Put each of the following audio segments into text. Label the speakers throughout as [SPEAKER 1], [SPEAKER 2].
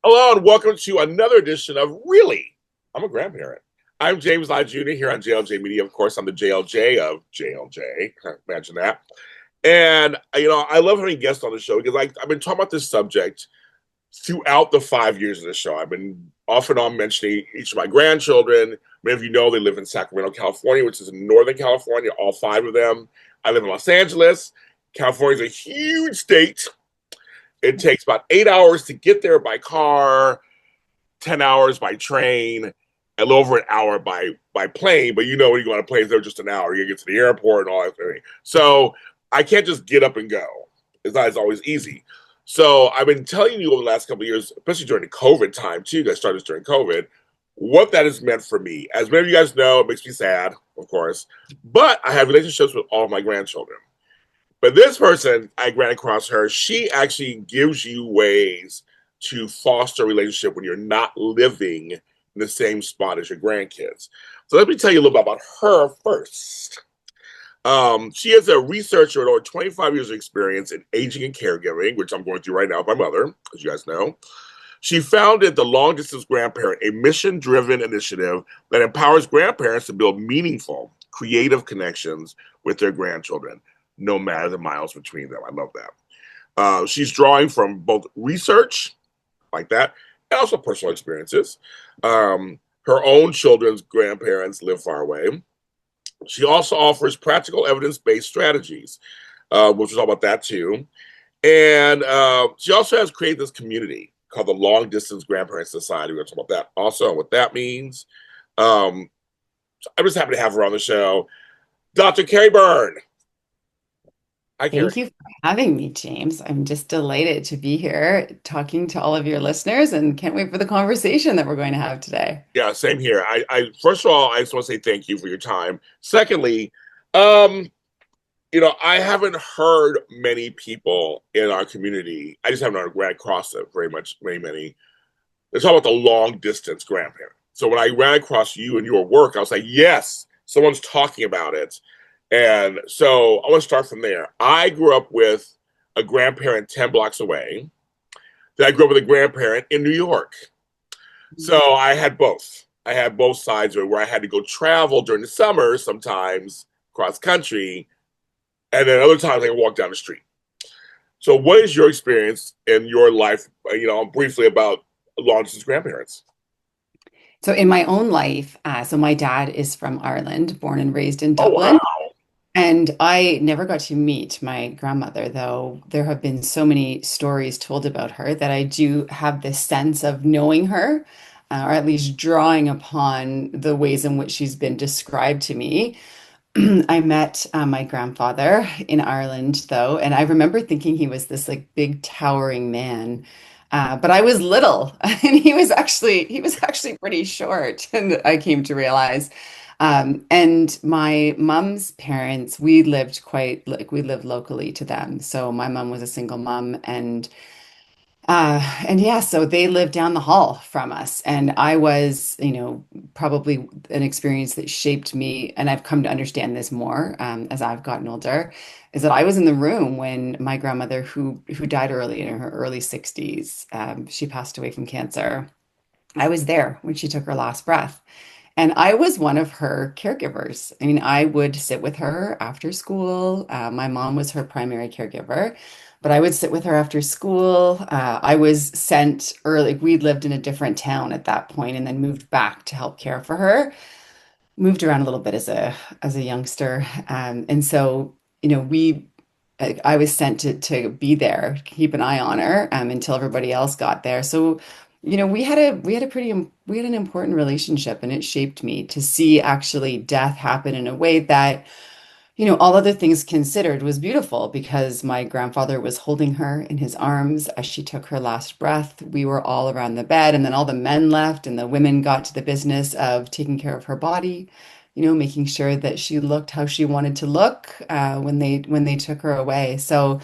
[SPEAKER 1] Hello and welcome to another edition of Really, I'm a Grandparent. I'm James Lye Jr. here on JLJ Media. Of course, I'm the JLJ of JLJ. Imagine that. And, I love having guests on the show because I've been talking about this subject throughout the 5 years of the show. I've been off and on mentioning each of my grandchildren. Many of you know they live in Sacramento, California, which is in Northern California, all five of them. I live in Los Angeles. California is a huge state. It takes about 8 hours to get there by car, 10 hours by train, a little over an hour by plane. But when you go on a plane, they're just an hour. You get to the airport and all that thing. So I can't just get up and go. It's not as always easy. So I've been telling you over the last couple of years, especially during the COVID time too, you guys started during COVID, what that has meant for me. As many of you guys know, it makes me sad, of course, but I have relationships with all of my grandchildren. But this person, I ran across her, she actually gives you ways to foster a relationship when you're not living in the same spot as your grandkids. So let me tell you a little bit about her first. She is a researcher with over 25 years of experience in aging and caregiving, which I'm going through right now with my mother, as you guys know. She founded the Long Distance Grandparent, a mission driven initiative that empowers grandparents to build meaningful, creative connections with their grandchildren, no matter the miles between them. I love that. She's drawing from both research, like that, and also personal experiences. Her own children's grandparents live far away. She also offers practical evidence based strategies, which is all about that too. And she also has created this community called the Long Distance Grandparent Society. We're going to talk about that also, and what that means. I'm just happy to have her on the show. Dr. Kerry Byrne. Hi, Kerry.
[SPEAKER 2] Thank you for having me, James. I'm just delighted to be here talking to all of your listeners and can't wait for the conversation that we're going to have today.
[SPEAKER 1] Yeah, same here. I first of all, I just want to say thank you for your time. Secondly, um, I haven't heard many people in our community. I just haven't ran across it very much, many. It's all about the long distance grandparent. So when I ran across you and your work, I was like, yes, someone's talking about it. And so I want to start from there. I grew up with a grandparent 10 blocks away. Then I grew up with a grandparent in New York. So I had both. I had both sides of it where I had to go travel during the summer sometimes cross country, and then other times I can walk down the street. So, what is your experience in your life? Briefly about long distance grandparents.
[SPEAKER 2] So, in my own life, so my dad is from Ireland, born and raised in
[SPEAKER 1] Oh wow!
[SPEAKER 2] Dublin. And I never got to meet my grandmother, though there have been so many stories told about her that I do have this sense of knowing her, or at least drawing upon the ways in which she's been described to me. I met my grandfather in Ireland, though, and I remember thinking he was this like big towering man. But I was little, and he was actually pretty short, and I came to realize. And my mom's parents, we lived locally to them. So my mom was a single mom, and yeah, so they lived down the hall from us. And I was, probably an experience that shaped me. And I've come to understand this more as I've gotten older, is that I was in the room when my grandmother, who died early in her early 60s, she passed away from cancer. I was there when she took her last breath. And I was one of her caregivers. I mean, I would sit with her after school. My mom was her primary caregiver, but I would sit with her after school. I was sent early. We lived in a different town at that point and then moved back to help care for her. Moved around a little bit as a youngster. And so, I was sent to be there, keep an eye on her until everybody else got there. So, we had an important relationship, and it shaped me to see actually death happen in a way that, all other things considered, was beautiful because my grandfather was holding her in his arms as she took her last breath. We were all around the bed, and then all the men left, and the women got to the business of taking care of her body, making sure that she looked how she wanted to look when they took her away. So,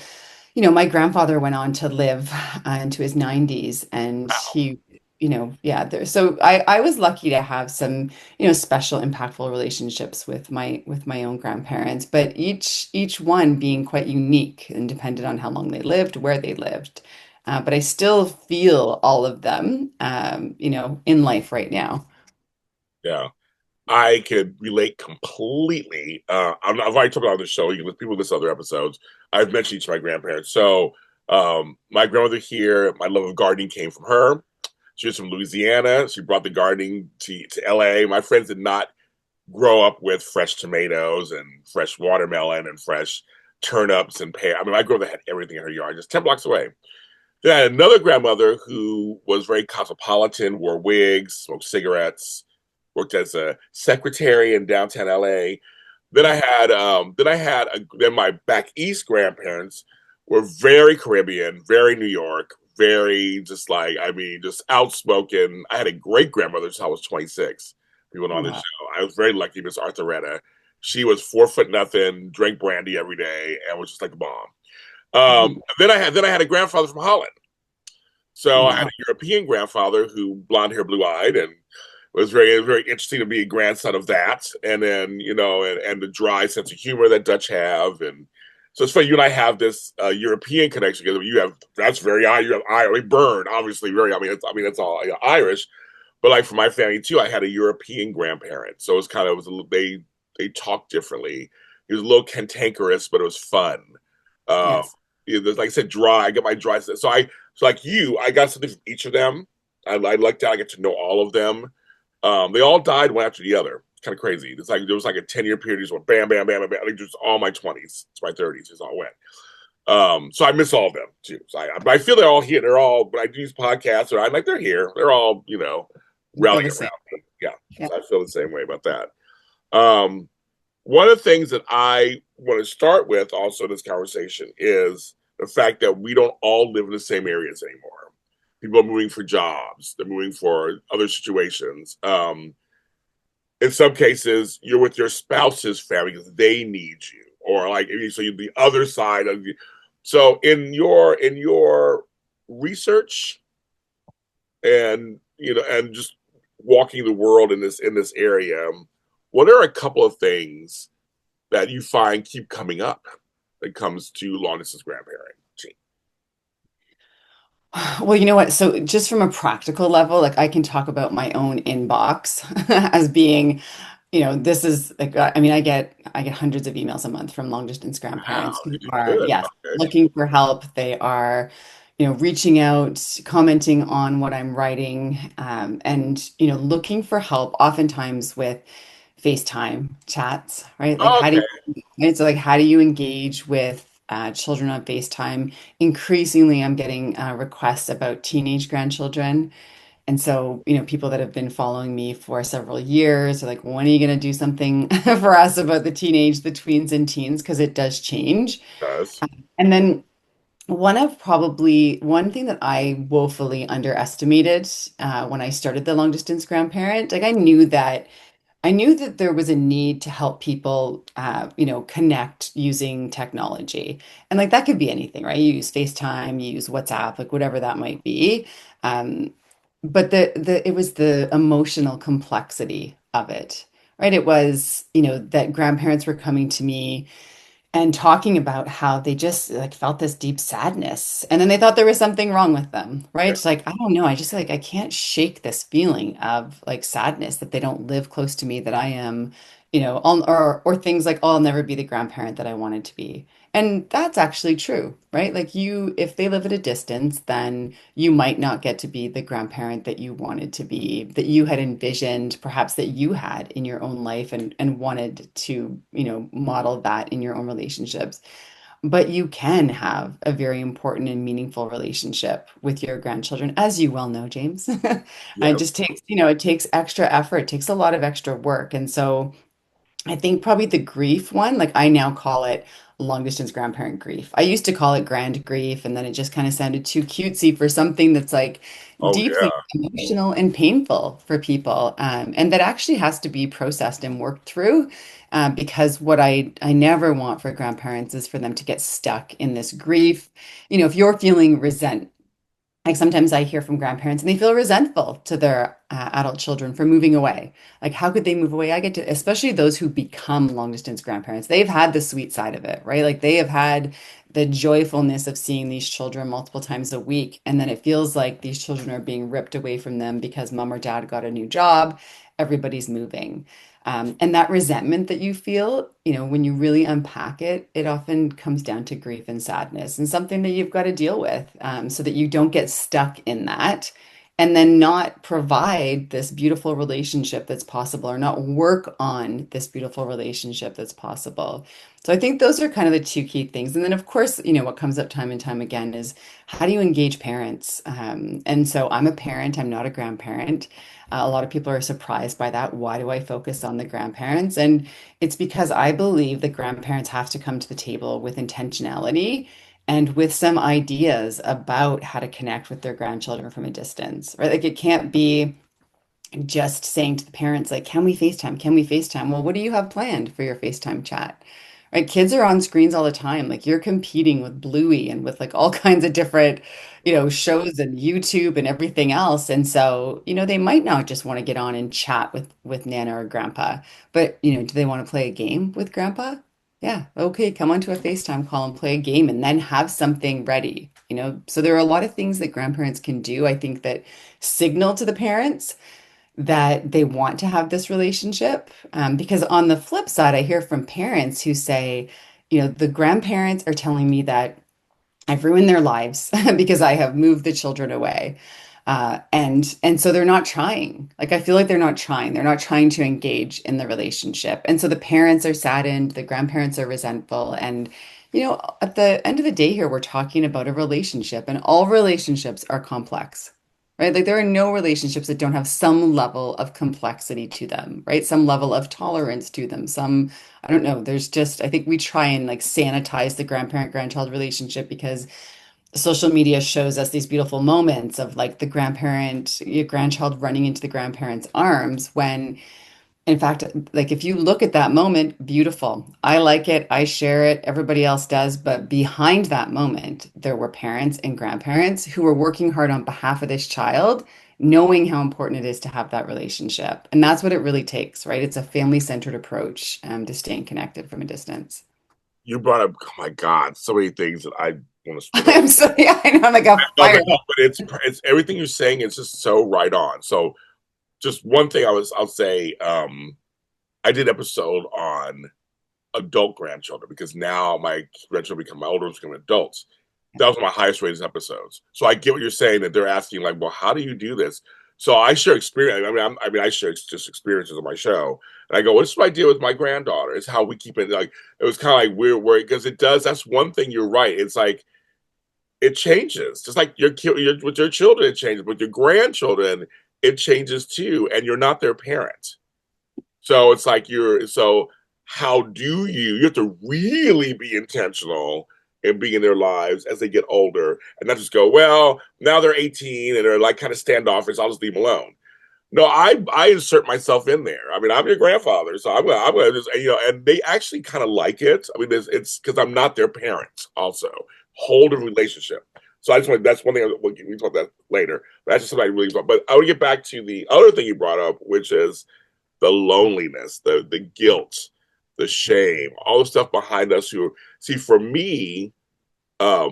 [SPEAKER 2] my grandfather went on to live into his 90s, and yeah, so I was lucky to have some, special, impactful relationships with my own grandparents, but each one being quite unique and depended on how long they lived, where they lived. but I still feel all of them, in life right now.
[SPEAKER 1] Yeah. I could relate completely. I've already talked about on the show. You can people listen to other episodes. I've mentioned each of my grandparents. So, my grandmother here, my love of gardening came from her. She was from Louisiana. She brought the gardening to LA. My friends did not grow up with fresh tomatoes and fresh watermelon and fresh turnips and pear. I mean, my grandmother had everything in her yard, just 10 blocks away. Then I had another grandmother who was very cosmopolitan, wore wigs, smoked cigarettes, worked as a secretary in downtown LA. Then my back east grandparents were very Caribbean, very New York, very just like I mean, just outspoken. I had a great grandmother until I was 26. People know on the
[SPEAKER 2] Wow.
[SPEAKER 1] show. I was very lucky, Miss Arthuretta. She was 4 foot nothing, drank brandy every day, and was just like a bomb. Then I had a grandfather from Holland. So I had
[SPEAKER 2] Wow.
[SPEAKER 1] a European grandfather who blonde hair, blue eyed, and was very interesting to be a grandson of that. And then and the dry sense of humor that Dutch have, and so it's funny. You and I have this European connection together. You have that's very you have Irish Byrne, obviously very. It's all Irish, but like for my family too, I had a European grandparent, so it's kind of they talked differently. He was a little cantankerous, but it was fun. Uh,
[SPEAKER 2] Yes.
[SPEAKER 1] like I said, dry. I get my dry. So like you, I got something from each of them. I like that. I get to know all of them. They all died one after the other. It's kind of crazy. It's like there was like a 10-year period. Just went bam, bam, bam, bam, bam. Like just all my 20s, it's my 30s. Just all went. So I miss all of them too. So I feel they're all here. They're all. When I do these podcasts, or I'm like they're here. They're all
[SPEAKER 2] I feel
[SPEAKER 1] rallying
[SPEAKER 2] the same.
[SPEAKER 1] around me. Yeah.
[SPEAKER 2] Yeah.
[SPEAKER 1] So I feel the same way about that. Um, One of the things that I want to start with also in this conversation is the fact that we don't all live in the same areas anymore. People are moving for jobs, they're moving for other situations. In some cases, you're with your spouse's family because they need you, or like so you're the other side of you. So in your research and and just walking the world in this area, what are a couple of things that you find keep coming up when it comes to long distance grandparenting?
[SPEAKER 2] Well, you know what? So just from a practical level, like I can talk about my own inbox as being, this is like I get hundreds of emails a month from long distance grandparents
[SPEAKER 1] Wow,
[SPEAKER 2] who
[SPEAKER 1] you do
[SPEAKER 2] are,
[SPEAKER 1] good.
[SPEAKER 2] yes,
[SPEAKER 1] Okay.
[SPEAKER 2] looking for help. They are, reaching out, commenting on what I'm writing, and looking for help oftentimes with FaceTime chats, right? Like how do
[SPEAKER 1] Okay.
[SPEAKER 2] you, right? So like how do you engage with children on FaceTime? Increasingly, I'm getting requests about teenage grandchildren. And so, people that have been following me for several years are like, when are you going to do something for us about the tweens and teens? Because it does change.
[SPEAKER 1] Does.
[SPEAKER 2] And then one thing that I woefully underestimated when I started the long distance grandparent, like I knew that there was a need to help people, connect using technology. And like that could be anything, right? You use FaceTime, you use WhatsApp, like whatever that might be. Um, but it was the emotional complexity of it, right? It was, that grandparents were coming to me and talking about how they just like felt this deep sadness and then they thought there was something wrong with them, right?
[SPEAKER 1] Yeah.
[SPEAKER 2] It's like I don't know, I just like I can't shake this feeling of like sadness that they don't live close to me, that I am, or things like, oh, I'll never be the grandparent that I wanted to be. And that's actually true, right? Like if they live at a distance, then you might not get to be the grandparent that you wanted to be, that you had envisioned, perhaps that you had in your own life and wanted to, model that in your own relationships. But you can have a very important and meaningful relationship with your grandchildren, as you well know, James. It
[SPEAKER 1] Yes.
[SPEAKER 2] just takes, it takes extra effort, it takes a lot of extra work. And so I think probably the grief one, like I now call it long distance grandparent grief. I used to call it grand grief, and then it just kind of sounded too cutesy for something that's like
[SPEAKER 1] Oh
[SPEAKER 2] deeply
[SPEAKER 1] yeah.
[SPEAKER 2] emotional and painful for people, and that actually has to be processed and worked through. Because what I never want for grandparents is for them to get stuck in this grief. If you're feeling resentment, Like sometimes I hear from grandparents and they feel resentful to their adult children for moving away. Like, how could they move away? I get to, especially those who become long distance grandparents, they've had the sweet side of it, right? Like, they have had the joyfulness of seeing these children multiple times a week. And then it feels like these children are being ripped away from them because mom or dad got a new job, everybody's moving. And that resentment that you feel, when you really unpack it, it often comes down to grief and sadness and something that you've got to deal with, so that you don't get stuck in that and then not provide this beautiful relationship that's possible or not work on this beautiful relationship that's possible. So I think those are kind of the two key things. And then, of course, what comes up time and time again is how do you engage parents? And so I'm a parent, I'm not a grandparent. A lot of people are surprised by that. Why do I focus on the grandparents? And it's because I believe that grandparents have to come to the table with intentionality and with some ideas about how to connect with their grandchildren from a distance, right? Like it can't be just saying to the parents, like, can we FaceTime? Can we FaceTime? Well, what do you have planned for your FaceTime chat? Right? Kids are on screens all the time. Like you're competing with Bluey and with like all kinds of different, shows and YouTube and everything else. And so, they might not just want to get on and chat with Nana or Grandpa, but do they want to play a game with Grandpa? Yeah, okay, come onto a FaceTime call and play a game and then have something ready, So there are a lot of things that grandparents can do, I think, that signal to the parents that they want to have this relationship. Because on the flip side, I hear from parents who say, the grandparents are telling me that I've ruined their lives because I have moved the children away. And so they're not trying. Like I feel like they're not trying. They're not trying to engage in the relationship. And so the parents are saddened, the grandparents are resentful. And at the end of the day here, we're talking about a relationship, and all relationships are complex. Right? Like there are no relationships that don't have some level of complexity to them, right? Some level of tolerance to them. I don't know, there's just, I think we try and like sanitize the grandparent grandchild relationship because social media shows us these beautiful moments of like the grandparent, your grandchild running into the grandparent's arms when in fact, like if you look at that moment, beautiful. I like it, I share it, everybody else does, but behind that moment, there were parents and grandparents who were working hard on behalf of this child, knowing how important it is to have that relationship. And that's what it really takes, right? It's a family-centered approach, to staying connected from a distance.
[SPEAKER 1] You brought up, oh my God, so many things that I want to spit out.
[SPEAKER 2] I'm so yeah, I know I'm like a
[SPEAKER 1] No,
[SPEAKER 2] fire.
[SPEAKER 1] but it's everything you're saying is just so right on. So just one thing I'll say, I did an episode on adult grandchildren because now my grandchildren become my older ones become adults. That was my highest rated episodes. So I get what you're saying that they're asking like, well, how do you do this? So I share experience. I share just experiences on my show, and I go, "What's my deal with my granddaughter? It's how we keep it like." It was kind of like weird because it does. That's one thing. You're right. It's like it changes, just like with your children, it changes. With your grandchildren, it changes too, and you're not their parent. So it's like how do you have to really be intentional in being in their lives as they get older and not just go, well, now they're 18 and they're like kind of standoffish, I'll just leave them alone. No, I insert myself in there. I mean, I'm your grandfather, so I'm gonna just and they actually kind of like it. I mean, it's because I'm not their parent. Also, hold a relationship. So I just want that's one thing we can talk about that later. But that's just something I really. But I would get back to the other thing you brought up, which is the loneliness, the guilt, the shame, all the stuff behind us. Who see for me, I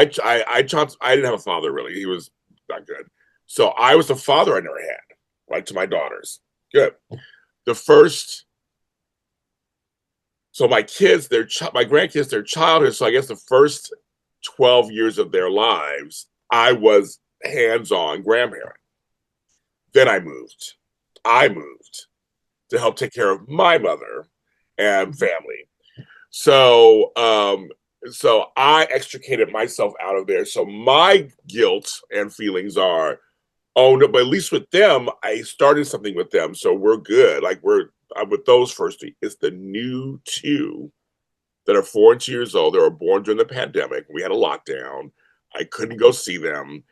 [SPEAKER 1] didn't have a father really. He was not good. So I was the father I never had, right, to my daughters. Good. The first, so my kids, my grandkids, their childhood. So I guess the first 12 years of their lives, I was hands-on grandparent. Then I moved to help take care of my mother and family. So, so I extricated myself out of there. So my guilt and feelings are, oh no, but at least with them, I started something with them, so we're good. Like I'm with those first two. It's the new two that are 4 and 2 years old. They were born during the pandemic. We had a lockdown. I couldn't go see them.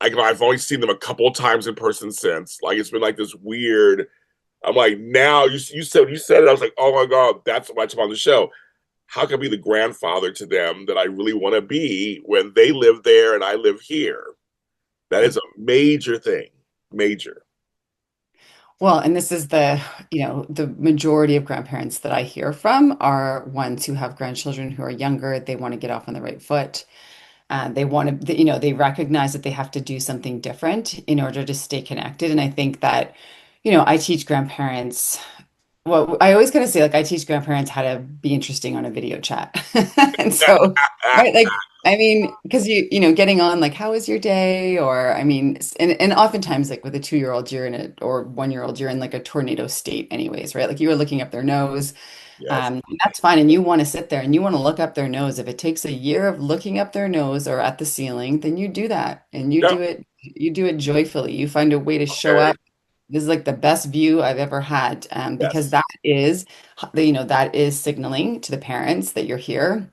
[SPEAKER 1] I've only seen them a couple of times in person since. Like it's been like this weird. I'm like, now you said it. I was like, oh my God, that's why I'm on the show. How can I be the grandfather to them that I really want to be when they live there and I live here? That is a major thing. Major.
[SPEAKER 2] Well, and this is the majority of grandparents that I hear from are ones who have grandchildren who are younger. They want to get off on the right foot. They want to, they recognize that they have to do something different in order to stay connected. And I think that, I teach grandparents. Well, I always kind of say, like, I teach grandparents how to be interesting on a video chat. And so, right, like, I mean, because getting on, like, how was your day? Or, I mean, and oftentimes, like, with a 2-year-old, or 1-year-old, you're in like a tornado state, anyways, right? Like, you are looking up their nose.
[SPEAKER 1] Yes.
[SPEAKER 2] And that's fine. And you want to sit there and you want to look up their nose. If it takes a year of looking up their nose or at the ceiling, then you do that and
[SPEAKER 1] Yep.
[SPEAKER 2] you do it joyfully. You find a way to show
[SPEAKER 1] Okay.
[SPEAKER 2] up. This is like the best view I've ever had, because
[SPEAKER 1] Yes.
[SPEAKER 2] that is signaling to the parents that you're here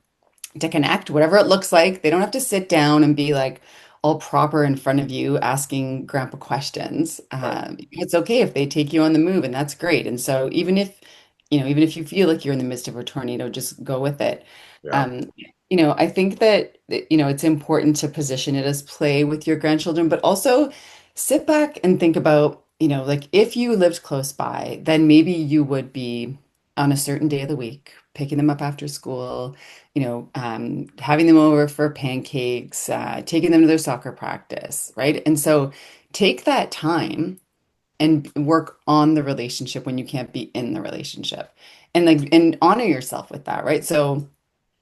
[SPEAKER 2] to connect, whatever it looks like. They don't have to sit down and be like all proper in front of you asking grandpa questions.
[SPEAKER 1] Right.
[SPEAKER 2] It's okay if they take you on the move, and that's great. And so even if you feel like you're in the midst of a tornado, just go with it.
[SPEAKER 1] Yeah.
[SPEAKER 2] Um, I think that, it's important to position it as play with your grandchildren, but also sit back and think about, like, if you lived close by, then maybe you would be on a certain day of the week, picking them up after school, having them over for pancakes, taking them to their soccer practice, right? And so take that time and work on the relationship when you can't be in the relationship. And like, and honor yourself with that, right? So,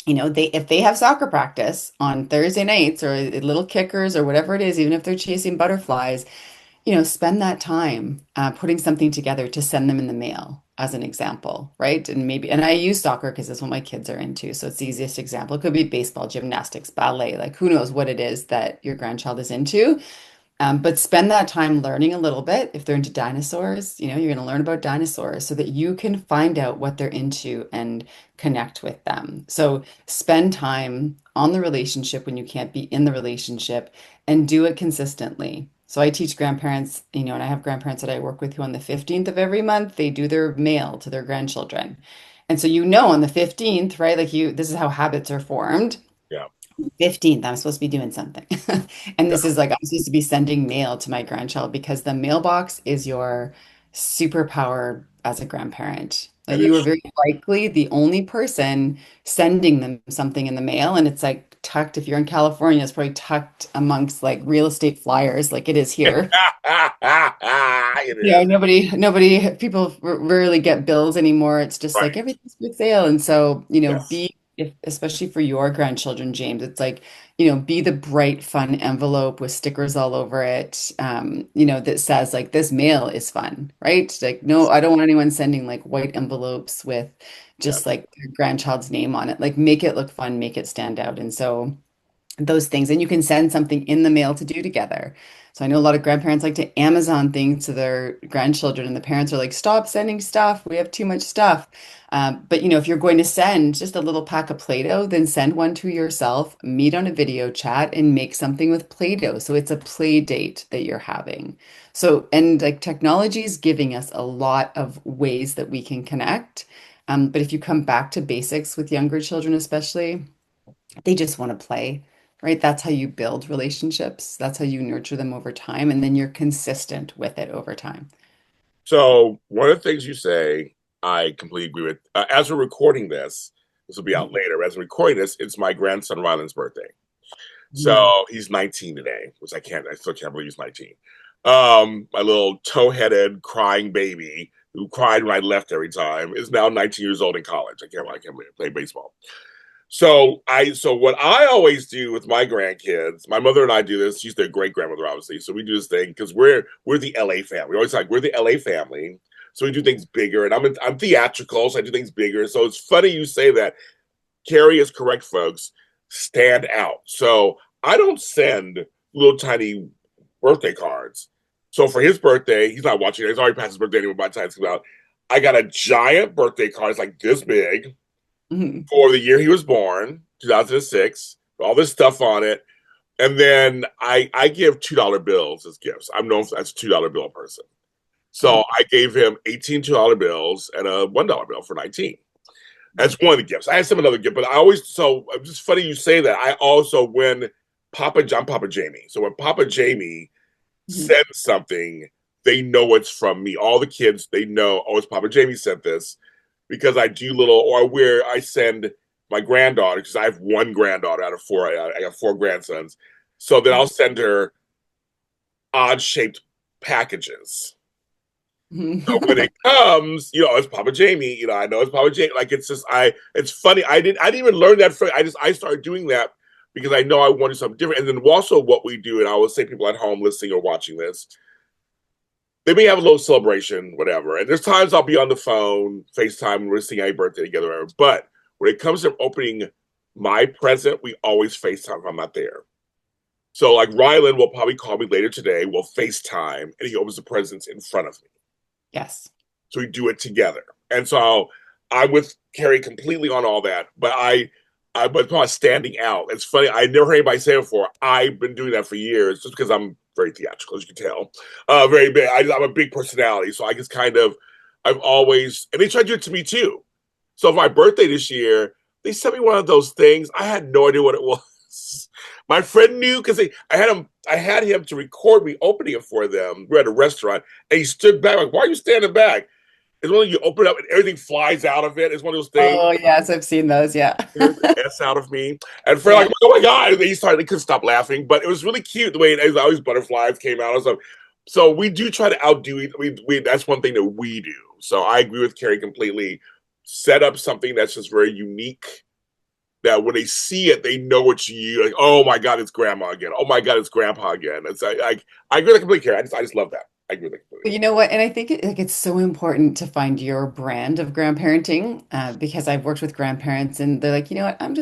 [SPEAKER 2] if they have soccer practice on Thursday nights or little kickers or whatever it is, even if they're chasing butterflies, spend that time putting something together to send them in the mail, as an example, right? And I use soccer because that's what my kids are into. So it's the easiest example. It could be baseball, gymnastics, ballet, like who knows what it is that your grandchild is into. But spend that time learning a little bit. If they're into dinosaurs, you're going to learn about dinosaurs so that you can find out what they're into and connect with them. So spend time on the relationship when you can't be in the relationship, and do it consistently. So I teach grandparents, and I have grandparents that I work with who on the 15th of every month, they do their mail to their grandchildren. And so, on the 15th, right? Like, this is how habits are formed.
[SPEAKER 1] Yeah.
[SPEAKER 2] 15th, I'm supposed to be doing something. And
[SPEAKER 1] Yeah.
[SPEAKER 2] this is like, I'm supposed to be sending mail to my grandchild, because the mailbox is your superpower as a grandparent.
[SPEAKER 1] That
[SPEAKER 2] You are
[SPEAKER 1] is
[SPEAKER 2] very likely the only person sending them something in the mail. And it's like tucked, if you're in California, it's probably tucked amongst like real estate flyers, like it is here.
[SPEAKER 1] it is.
[SPEAKER 2] People rarely get bills anymore. It's just like
[SPEAKER 1] Right.
[SPEAKER 2] everything's for sale. And so,
[SPEAKER 1] Yes.
[SPEAKER 2] especially for your grandchildren, James, it's like, be the bright, fun envelope with stickers all over it, that says like, this mail is fun, right? Like, no, I don't want anyone sending like white envelopes with just
[SPEAKER 1] Yes.
[SPEAKER 2] like their grandchild's name on it. Like, make it look fun, make it stand out. And so, those things, and you can send something in the mail to do together. So I know a lot of grandparents like to Amazon things to their grandchildren, and the parents are like, stop sending stuff, we have too much stuff. But if you're going to send just a little pack of Play-Doh, then send one to yourself, meet on a video chat, and make something with Play-Doh, so it's a play date that you're having. So, and like, technology is giving us a lot of ways that we can connect. But if you come back to basics with younger children especially, they just want to play, right? That's how you build relationships. That's how you nurture them over time. And then you're consistent with it over time.
[SPEAKER 1] So one of the things you say, I completely agree with. As we're recording this will be out later. As we're recording this, it's my grandson Ryland's birthday.
[SPEAKER 2] Mhm.
[SPEAKER 1] So he's 19 today, which I still can't believe he's 19. My little toe-headed crying baby who cried when I left every time is now 19 years old in college. I can't believe it, play baseball. So what I always do with my grandkids, my mother and I do this. She's their great grandmother, obviously. So we do this thing because we're the LA family. We always like we're the LA family. So we do things bigger, and I'm theatrical, so I do things bigger. So it's funny you say that. Kerry is correct, folks. Stand out. So I don't send little tiny birthday cards. So for his birthday, he's not watching it. He's already passed his birthday anyway by the time it's come out. I got a giant birthday card. It's like this big
[SPEAKER 2] Mhm.
[SPEAKER 1] for the year he was born, 2006, all this stuff on it. And then I give $2 bills as gifts. I'm known as a $2 bill person. So
[SPEAKER 2] Mhm.
[SPEAKER 1] I gave him 18 $2 bills and a $1 bill for 19. That's one of the gifts. I had some another gift, but I always, so it's just funny you say that. I also, when I'm Papa Jamie. So when Papa Jamie
[SPEAKER 2] Mhm.
[SPEAKER 1] sends something, they know it's from me. All the kids, they know, oh, it's Papa Jamie sent this because I do little, or where I send my granddaughter, because I have one granddaughter out of four. I got four grandsons. So then I'll send her odd shaped packages. So when it comes, it's Papa Jamie. I know it's Papa Jamie. Like it's just it's funny. I didn't even learn that. I started doing that because I know I wanted something different. And then also what we do, and I will say people at home listening or watching this, they may have a little celebration, whatever. And there's times I'll be on the phone, FaceTime, and we're singing happy birthday together, whatever. But when it comes to opening my present, we always FaceTime if I'm not there. So like Rylan will probably call me later today. We'll FaceTime and he opens the presents in front of me.
[SPEAKER 2] Yes.
[SPEAKER 1] So we do it together. And so I'm with Kerry completely on all that. But I was probably standing out. It's funny. I never heard anybody say it before. I've been doing that for years just because I'm very theatrical, as you can tell. Very big. I'm a big personality. So I just kind of, I've always, and they try to do it to me too. So for my birthday this year, they sent me one of those things. I had no idea what it was. My friend knew because I had him to record me opening it for them. We're at a restaurant, and he stood back like, "Why are you standing back?" It's when you open it up and everything flies out of it. It's one of those things.
[SPEAKER 2] Oh, yes, I've seen those. Yeah.
[SPEAKER 1] Scared the S out of me. And for like,
[SPEAKER 2] Yeah.
[SPEAKER 1] oh my god, and they couldn't stop laughing. But it was really cute the way all these butterflies came out and stuff. So we do try to outdo it. We that's one thing that we do. So I agree with Kerry completely. Set up something that's just very unique. That when they see it, they know it's you. Like, oh my god, it's grandma again. Oh my god, it's grandpa again. It's I agree with completely, Kerry. I just love that. I agree with completely.
[SPEAKER 2] But you know what? And I think it's so important to find your brand of grandparenting, because I've worked with grandparents and they're like, you know what? I'm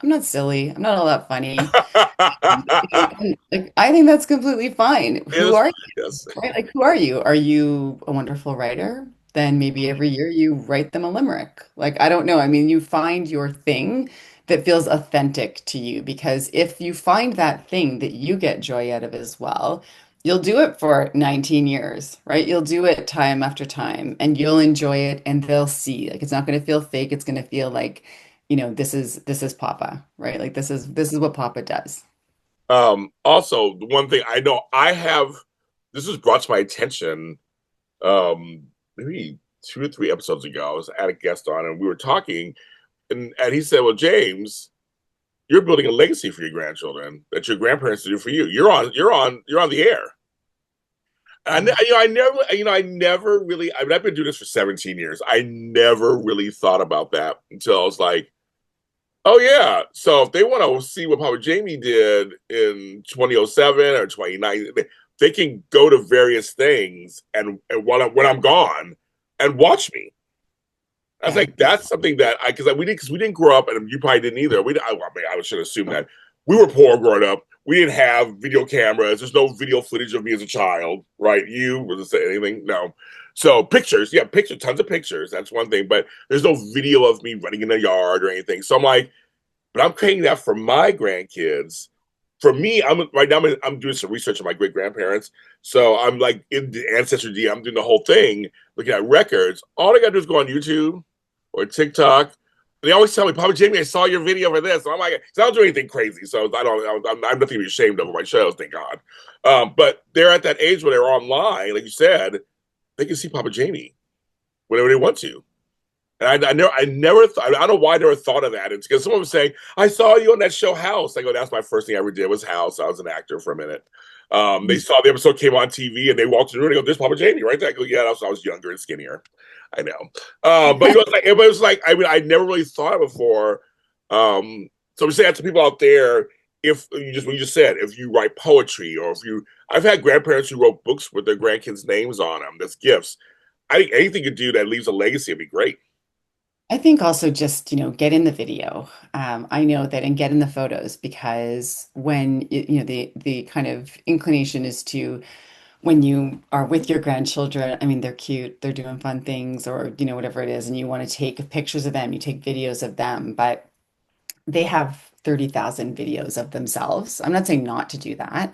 [SPEAKER 2] not silly. I'm not all that funny. And, like, I think that's completely fine. Who
[SPEAKER 1] Yes,
[SPEAKER 2] are
[SPEAKER 1] yes.
[SPEAKER 2] Right? Like, who are you? Are you a wonderful writer? Then maybe every year you write them a limerick. Like, I don't know. I mean, you find your thing that feels authentic to you because if you find that thing that you get joy out of as well, you'll do it for 19 years, right? You'll do it time after time and you'll enjoy it and they'll see. Like, it's not going to feel fake. It's going to feel like, this is Papa, right? Like this is what Papa does.
[SPEAKER 1] Also, the one thing I know this was brought to my attention maybe 2 or 3 episodes ago. I was at a guest on and we were talking and he said, well, James, you're building a legacy for your grandchildren that your grandparents do for you. You're on the air. And
[SPEAKER 2] Yeah.
[SPEAKER 1] I never really. I mean, I've been doing this for 17 years. I never really thought about that until I was like, oh yeah. So if they want to see what Papa Jamie did in 2007 or 29, they can go to various things and when I'm gone and watch me. I was
[SPEAKER 2] Yeah.
[SPEAKER 1] like, that's something that we didn't grow up, and you probably didn't either. I should assume that we were poor growing up. We didn't have video cameras. There's no video footage of me as a child, right? Was it anything? No. So pictures, yeah, pictures, tons of pictures. That's one thing, but there's no video of me running in the yard or anything. So I'm like, but I'm creating that for my grandkids. For me, I'm doing some research on my great grandparents. So I'm like in the ancestry. I'm doing the whole thing, looking at records. All I got to do is go on YouTube or TikTok. They always tell me, Papa Jamie, I saw your video for this. And I'm like, I don't do anything crazy, so I'm nothing to be ashamed of on my shows, thank God. But they're at that age where they're online, like you said, they can see Papa Jamie whenever they want to. And I never thought, I don't know why I never thought of that. It's because someone was saying, I saw you on that show House. I go, that's my first thing I ever did was House. I was an actor for a minute. They saw the episode came on TV and they walked in the room and they go, there's Papa Jamie right there. I go, yeah, I was younger and skinnier. I know. But it was like, I mean, I never really thought before. So we say that to people out there, when you just said, if you write poetry or I've had grandparents who wrote books with their grandkids' names on them, that's gifts. I think anything you do that leaves a legacy would be great.
[SPEAKER 2] I think also just, get in the video. I know that and get in the photos because when the kind of inclination is to when you are with your grandchildren, I mean, they're cute, they're doing fun things or, whatever it is, and you want to take pictures of them, you take videos of them, but they have 30,000 videos of themselves. I'm not saying not to do that,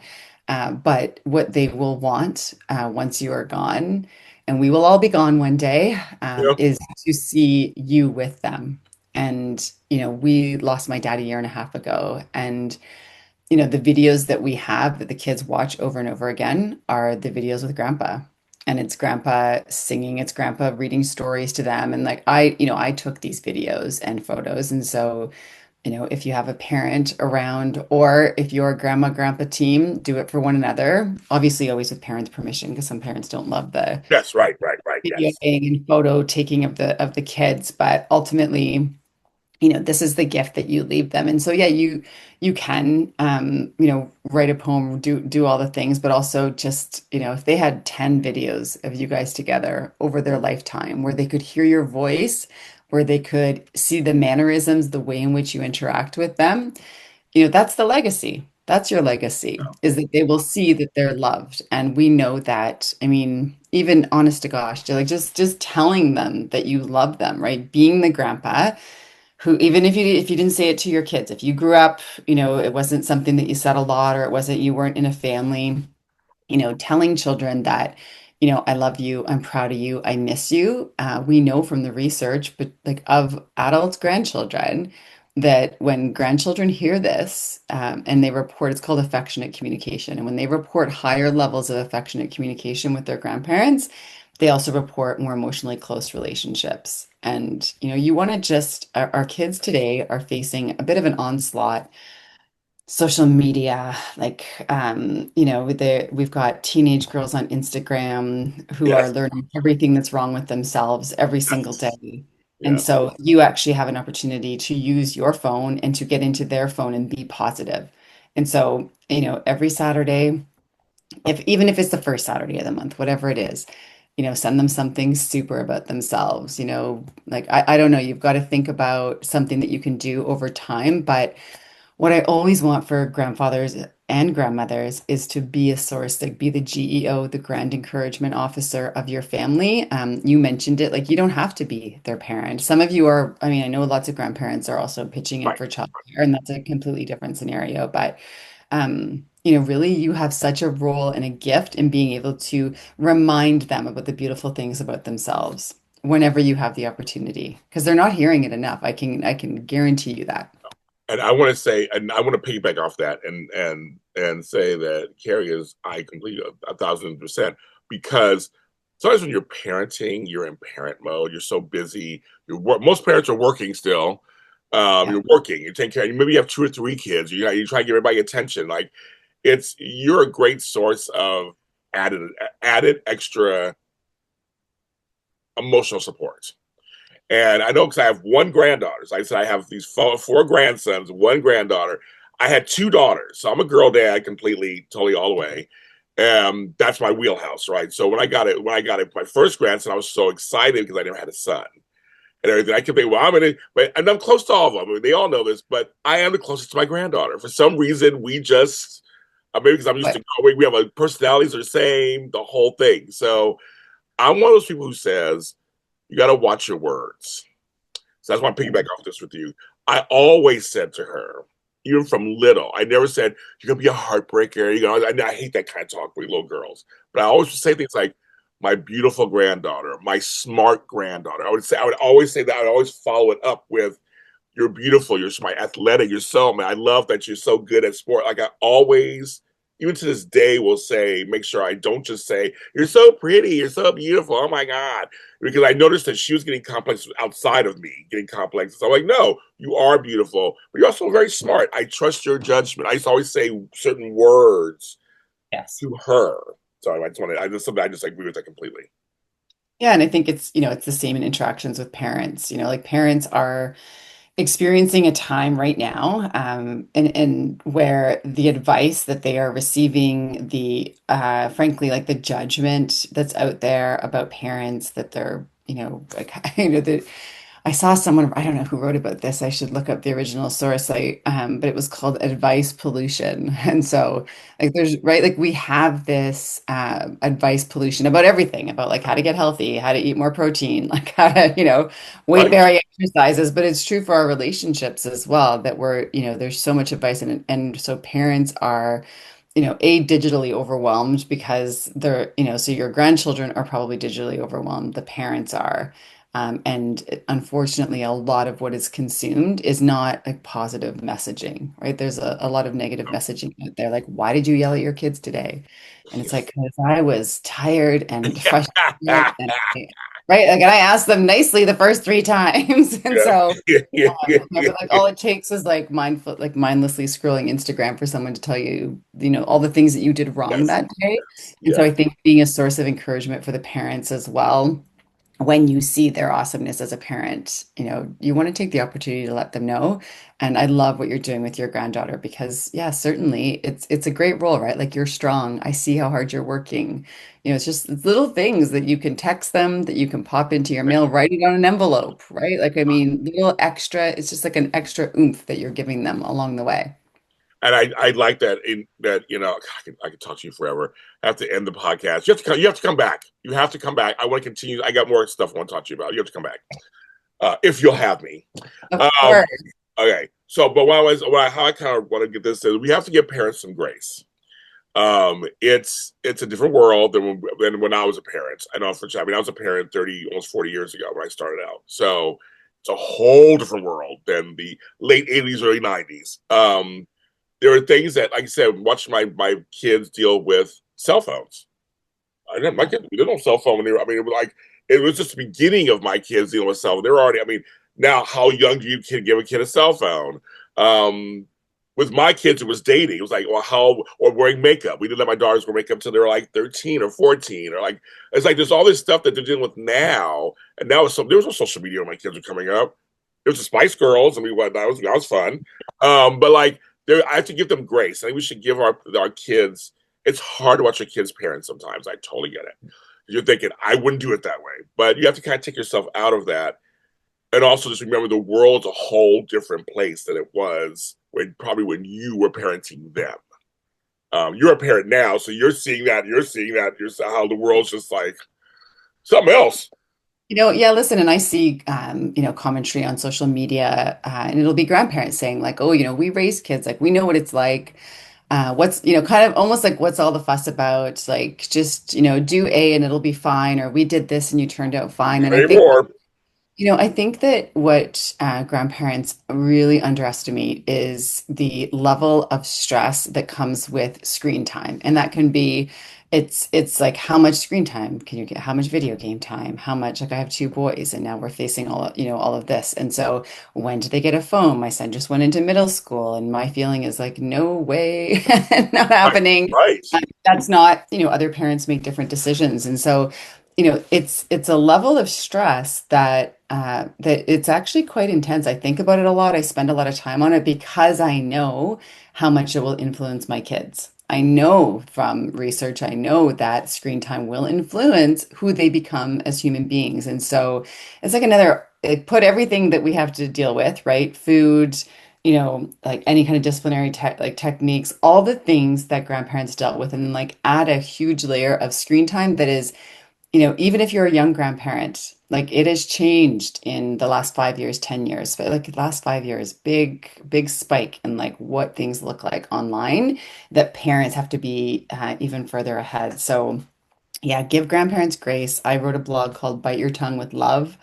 [SPEAKER 2] but what they will want once you are gone, and we will all be gone one day,
[SPEAKER 1] You know?
[SPEAKER 2] is to see you with them. And, we lost my dad a year and a half ago, and the videos that we have that the kids watch over and over again are the videos with grandpa. And it's grandpa singing, it's grandpa reading stories to them. And like I took these videos and photos. And so, if you have a parent around or if you're a grandma, grandpa team, do it for one another. Obviously, always with parents' permission, because some parents don't love the
[SPEAKER 1] Yes, right. Yes.
[SPEAKER 2] videoing and photo taking of the kids, but ultimately this is the gift that you leave them. And so, yeah, you can, write a poem, do all the things, but also just, if they had 10 videos of you guys together over their lifetime where they could hear your voice, where they could see the mannerisms, the way in which you interact with them, that's the legacy. That's your legacy, is that they will see that they're loved. And we know that, I mean, even honest to gosh, like just telling them that you love them, right? Being the grandpa who, even if you didn't say it to your kids, if you grew up, it wasn't something that you said a lot, or it wasn't, you weren't in a family, telling children that, I love you, I'm proud of you, I miss you. We know from the research, but like of adults, grandchildren, that when grandchildren hear this, and they report, it's called affectionate communication. And when they report higher levels of affectionate communication with their grandparents, they also report more emotionally close relationships. And, you want to just, our kids today are facing a bit of an onslaught social media, like we've got teenage girls on Instagram who are
[SPEAKER 1] Yes.
[SPEAKER 2] learning everything that's wrong with themselves every single
[SPEAKER 1] Yes.
[SPEAKER 2] day. And
[SPEAKER 1] Yes.
[SPEAKER 2] so you actually have an opportunity to use your phone and to get into their phone and be positive. And so, every Saturday, if even if it's the first Saturday of the month, whatever it is, send them something super about themselves. Like I don't know, you've got to think about something that you can do over time, but what I always want for grandfathers and grandmothers is to be a source, like be the GEO, the Grand Encouragement Officer of your family. You mentioned it, like you don't have to be their parent. Some of you are, I mean, I know lots of grandparents are also pitching in
[SPEAKER 1] Right.
[SPEAKER 2] for childcare, and that's a completely different scenario. But really, you have such a role and a gift in being able to remind them about the beautiful things about themselves whenever you have the opportunity, because they're not hearing it enough. I can guarantee you that.
[SPEAKER 1] And I want to say, and I want to piggyback off that, and say that Kerry is I complete 1,000% because sometimes when you're parenting, you're in parent mode. You're so busy. Most parents are working still.
[SPEAKER 2] Yeah.
[SPEAKER 1] You're working. You're taking care. Maybe you have two or three kids. You try to give everybody attention. Like you're a great source of added added extra emotional support. And I know because I have one granddaughter. So I said I have these four grandsons, one granddaughter. I had two daughters. So I'm a girl dad completely, totally all the way. That's my wheelhouse, right? So when I got it, my first grandson, I was so excited because I never had a son and everything. I could think, well, I'm in it, but and I'm close to all of them. I mean, they all know this, but I am the closest to my granddaughter. For some reason, we just maybe because I'm used
[SPEAKER 2] But
[SPEAKER 1] to going, we have a personalities are the same, the whole thing. So I'm one of those people who says you got to watch your words. So that's why I'm piggyback off this with you. I always said to her, even from little, I never said, you're going to be a heartbreaker. I hate that kind of talk with little girls. But I always would say things like, my beautiful granddaughter, my smart granddaughter. I would always say that. I would always follow it up with, you're beautiful. You're my athletic. You're so, man, I love that you're so good at sport. Like I always, even to this day, will say, make sure I don't just say, you're so pretty. You're so beautiful. Oh my God. Because I noticed that she was getting complexes outside of me, getting complexes. So I'm like, no, you are beautiful, but you're also very smart. I trust your judgment. I used to always say certain words
[SPEAKER 2] yes.
[SPEAKER 1] to her. Sorry, I just something I just agree with that completely.
[SPEAKER 2] Yeah, and I think it's the same in interactions with parents. Like parents are experiencing a time right now, and where the advice that they are receiving, the frankly, like the judgment that's out there about parents that they're, like, that I saw someone, I don't know who wrote about this. I should look up the original source. But it was called advice pollution. And so, like, right, like we have this advice pollution about everything, about like how to get healthy, how to eat more protein, like how to, weight
[SPEAKER 1] Right.
[SPEAKER 2] bearing exercises. But it's true for our relationships as well, that there's so much advice in it. And so parents are, digitally overwhelmed because so your grandchildren are probably digitally overwhelmed. The parents are. And unfortunately, a lot of what is consumed is not like positive messaging, right? There's a lot of negative messaging out there, like, why did you yell at your kids today? And it's like, because I was tired and frustrated and right? Like, and I asked them nicely the first three times. And
[SPEAKER 1] Yeah.
[SPEAKER 2] so
[SPEAKER 1] Yeah. Yeah. Yeah.
[SPEAKER 2] but like all it takes is like mindlessly scrolling Instagram for someone to tell you, all the things that you did wrong
[SPEAKER 1] Yes.
[SPEAKER 2] that day. And so
[SPEAKER 1] Yeah.
[SPEAKER 2] I think being a source of encouragement for the parents as well, when you see their awesomeness as a parent, you want to take the opportunity to let them know. And I love what you're doing with your granddaughter because, yeah, certainly it's a great role, right? Like you're strong. I see how hard you're working. It's just little things that you can text them, that you can pop into your mail, write it on an envelope, right? Like, I mean, little extra, it's just like an extra oomph that you're giving them along the way.
[SPEAKER 1] And I like that in that I can talk to you forever. I have to end the podcast. You have to come back. You have to come back. I want to continue. I got more stuff I want to talk to you about. You have to come back if you'll have me.
[SPEAKER 2] Of
[SPEAKER 1] Um,
[SPEAKER 2] course.
[SPEAKER 1] okay. So, but how I kind of want to get this is we have to give parents some grace. It's a different world than when I was a parent. I know for I mean I was a parent 30 almost 40 years ago when I started out. So it's a whole different world than the late 80s, early 90s. There are things that, like I said, watch my kids deal with cell phones. I didn't, my kids, we didn't have cell phone when they were, I mean, it was just the beginning of my kids dealing with cell phone. They're already, I mean, now how young do you can give a kid a cell phone? Um, with my kids, it was dating. It was like, well, or wearing makeup. We didn't let my daughters wear makeup until they were like 13 or 14, or like, it's like there's all this stuff that they're dealing with now. And now there was no social media when my kids were coming up. There was the Spice Girls. I mean, that was fun. But like, I have to give them grace. I think we should give our kids. It's hard to watch your kids' parents sometimes. I totally get it. You're thinking I wouldn't do it that way, but you have to kind of take yourself out of that, and also just remember the world's a whole different place than it was when you were parenting them. You're a parent now, so you're seeing that. You're seeing that. You're how the world's just like something else.
[SPEAKER 2] Yeah, listen, and I see, commentary on social media, and it'll be grandparents saying like, oh, we raise kids, like we know what it's like. What's, kind of almost like what's all the fuss about? Like, just, do A and it'll be fine, or we did this and you turned out fine. And I think
[SPEAKER 1] Anymore.
[SPEAKER 2] I think that what grandparents really underestimate is the level of stress that comes with screen time. And that can be, it's like how much screen time can you get? How much video game time? How much, like I have two boys and now we're facing all of this. And so when do they get a phone? My son just went into middle school and my feeling is like, no way, not
[SPEAKER 1] Right.
[SPEAKER 2] happening.
[SPEAKER 1] Right.
[SPEAKER 2] That's not, other parents make different decisions. And so it's a level of stress that it's actually quite intense. I think about it a lot. I spend a lot of time on it because I know how much it will influence my kids. I know from research, I know that screen time will influence who they become as human beings. And so it's like it put everything that we have to deal with, right? Food, like any kind of disciplinary techniques, all the things that grandparents dealt with, and then like add a huge layer of screen time that is, even if you're a young grandparent, like it has changed in the last 5 years, 10 years, but like the last 5 years, big, big spike in like what things look like online that parents have to be even further ahead. So, yeah, give grandparents grace. I wrote a blog called Bite Your Tongue with Love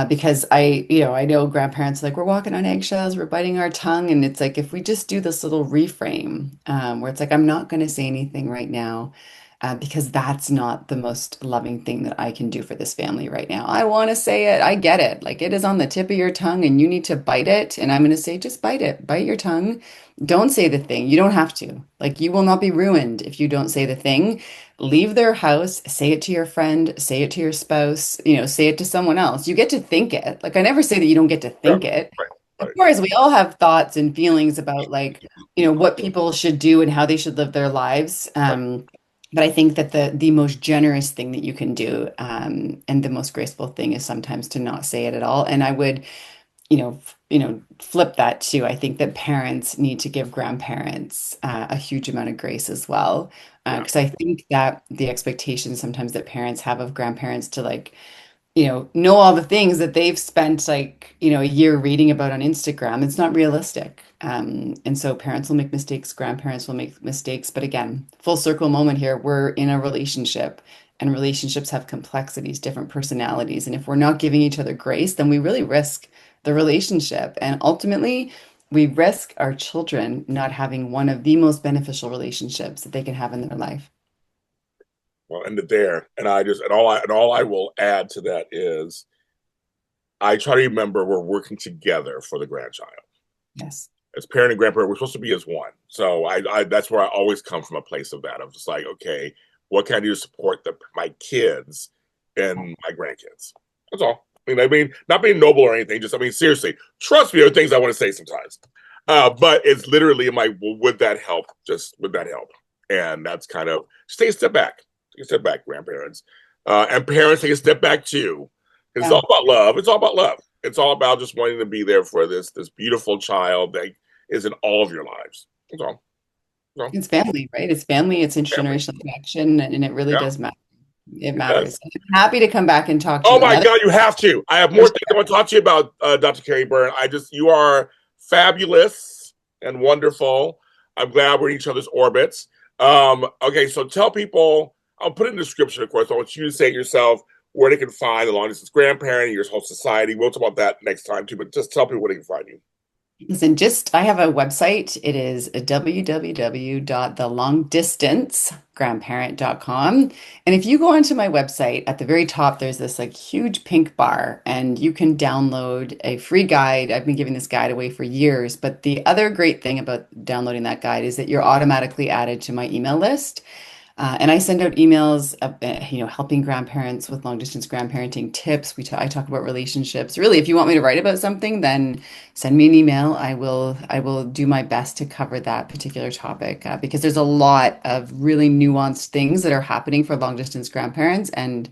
[SPEAKER 2] because I know grandparents like we're walking on eggshells, we're biting our tongue, and it's like if we just do this little reframe where it's like I'm not going to say anything right now because that's not the most loving thing that I can do for this family right now. I want to say it, I get it, like it is on the tip of your tongue, and you need to bite it, and I'm going to say just bite it, bite your tongue. Don't say the thing. You don't have to. Like you will not be ruined if you don't say the thing. Leave their house, say it to your friend, say it to your spouse, say it to someone else. You get to think it. Like I never say that you don't get to
[SPEAKER 1] Yeah.
[SPEAKER 2] think it.
[SPEAKER 1] Right.
[SPEAKER 2] Of
[SPEAKER 1] Right.
[SPEAKER 2] course, we all have thoughts and feelings about like, what people should do and how they should live their lives.
[SPEAKER 1] Right.
[SPEAKER 2] But I think that the most generous thing that you can do, and the most graceful thing is sometimes to not say it at all. And I would flip that too. I think that parents need to give grandparents a huge amount of grace as well.
[SPEAKER 1] Yeah.
[SPEAKER 2] Because I think that the expectations sometimes that parents have of grandparents to like, know all the things that they've spent like, a year reading about on Instagram, it's not realistic. And so parents will make mistakes, grandparents will make mistakes. But again, full circle moment here, we're in a relationship and relationships have complexities, different personalities. And if we're not giving each other grace, then we really risk the relationship. And ultimately, we risk our children not having one of the most beneficial relationships that they can have in their life.
[SPEAKER 1] Well, end it there. And I just and all I will add to that is I try to remember we're working together for the grandchild.
[SPEAKER 2] Yes.
[SPEAKER 1] As parent and grandparent, we're supposed to be as one. So I that's where I always come from, a place of that. I'm just like, okay, what can I do to support my kids and my grandkids? That's all. I mean, not being noble or anything. Just, I mean, seriously, trust me, there are things I want to say sometimes. But it's literally, I'm like, well, would that help? Just would that help? And that's kind of, just take a step back. Take a step back, grandparents. And parents, take a step back too. It's
[SPEAKER 2] Yeah.
[SPEAKER 1] all about love. It's all about love. It's all about just wanting to be there for this beautiful child that is in all of your lives. That's all. That's all.
[SPEAKER 2] It's family, right? It's family, it's
[SPEAKER 1] Family.
[SPEAKER 2] intergenerational connection, and it really
[SPEAKER 1] Yeah,
[SPEAKER 2] does matter. It
[SPEAKER 1] it does.
[SPEAKER 2] matters. I'm happy to come back and talk to
[SPEAKER 1] Oh
[SPEAKER 2] you
[SPEAKER 1] my
[SPEAKER 2] another
[SPEAKER 1] God, you have to. I have
[SPEAKER 2] for
[SPEAKER 1] more things I want to talk to you about, Dr. Kerry Byrne. You are fabulous and wonderful. I'm glad we're in each other's orbits. Okay, so tell people, I'll put it in the description, of course. I want you to say it yourself where they can find the long distance grandparent and your whole society. We'll talk about that next time too, but just tell people where they can find you.
[SPEAKER 2] Listen, I have a website. It is www.thelongdistancegrandparent.com. And if you go onto my website, at the very top, there's this like huge pink bar, and you can download a free guide. I've been giving this guide away for years, but the other great thing about downloading that guide is that you're automatically added to my email list. And I send out emails, helping grandparents with long distance grandparenting tips. I talk about relationships. Really, if you want me to write about something, then send me an email. I will do my best to cover that particular topic because there's a lot of really nuanced things that are happening for long distance grandparents. And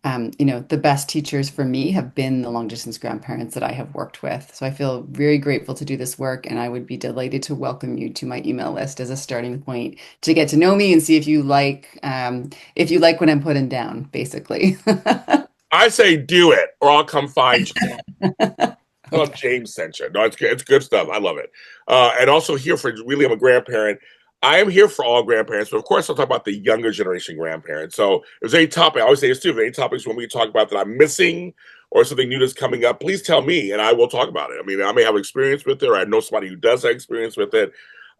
[SPEAKER 2] the best teachers for me have been the long distance grandparents that I have worked with. So I feel very grateful to do this work, and I would be delighted to welcome you to my email list as a starting point to get to know me and see if you like what I'm putting down, basically.
[SPEAKER 1] I say do it, or I'll come find you. Tell them
[SPEAKER 2] Okay.
[SPEAKER 1] James sent you. No, it's good stuff. I love it. And also here for really, I'm a grandparent. I am here for all grandparents, but of course I'll talk about the younger generation grandparents. So if there's any topic, I always say this too, if any topics you want me to talk about that I'm missing or something new that's coming up, please tell me and I will talk about it. I mean, I may have experience with it or I know somebody who does have experience with it.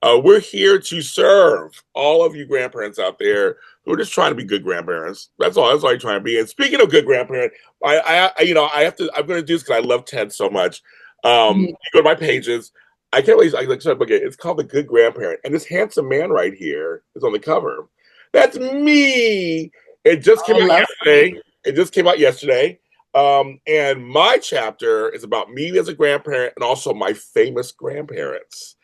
[SPEAKER 1] We're here to serve all of you grandparents out there who are just trying to be good grandparents. That's all. That's all you're trying to be. And speaking of good grandparent, I have to. I'm going to do this because I love Ted so much. You go to my pages. I can't wait. It's called The Good Grandparent, and this handsome man right here is on the cover. That's me. It just came
[SPEAKER 2] I
[SPEAKER 1] out
[SPEAKER 2] love
[SPEAKER 1] yesterday. It just came out yesterday. And my chapter is about me as a grandparent and also my famous grandparents,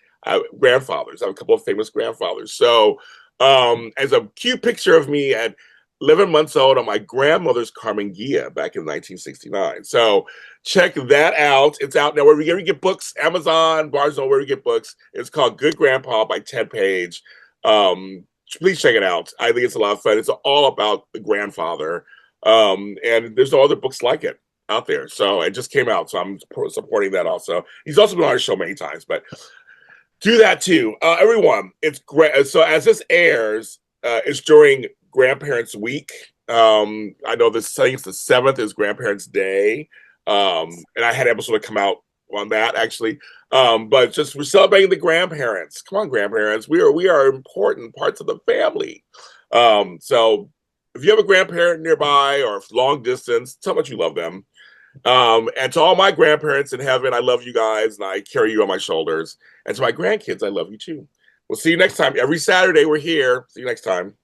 [SPEAKER 1] grandfathers. I have a couple of famous grandfathers. So, as a cute picture of me at 11 months old on my grandmother's Carmanguia back in 1969. So check that out. It's out now wherever you get books, Amazon, Barnes & Noble, wherever you get books. It's called Good Grandpa by Ted Page. Please check it out. I think it's a lot of fun. It's all about the grandfather. And there's no other books like it out there. So it just came out. So I'm supporting that also. He's also been on our show many times, but do that too. Everyone, it's great. So as this airs, it's during Grandparents Week. I know this saying it's the 7th is Grandparents Day. And I had an episode come out on that actually. But just we're celebrating the grandparents. Come on, grandparents. We are important parts of the family. So if you have a grandparent nearby or long distance, tell them that you love them. And to all my grandparents in heaven, I love you guys and I carry you on my shoulders. And to my grandkids, I love you too. We'll see you next time. Every Saturday, we're here. See you next time.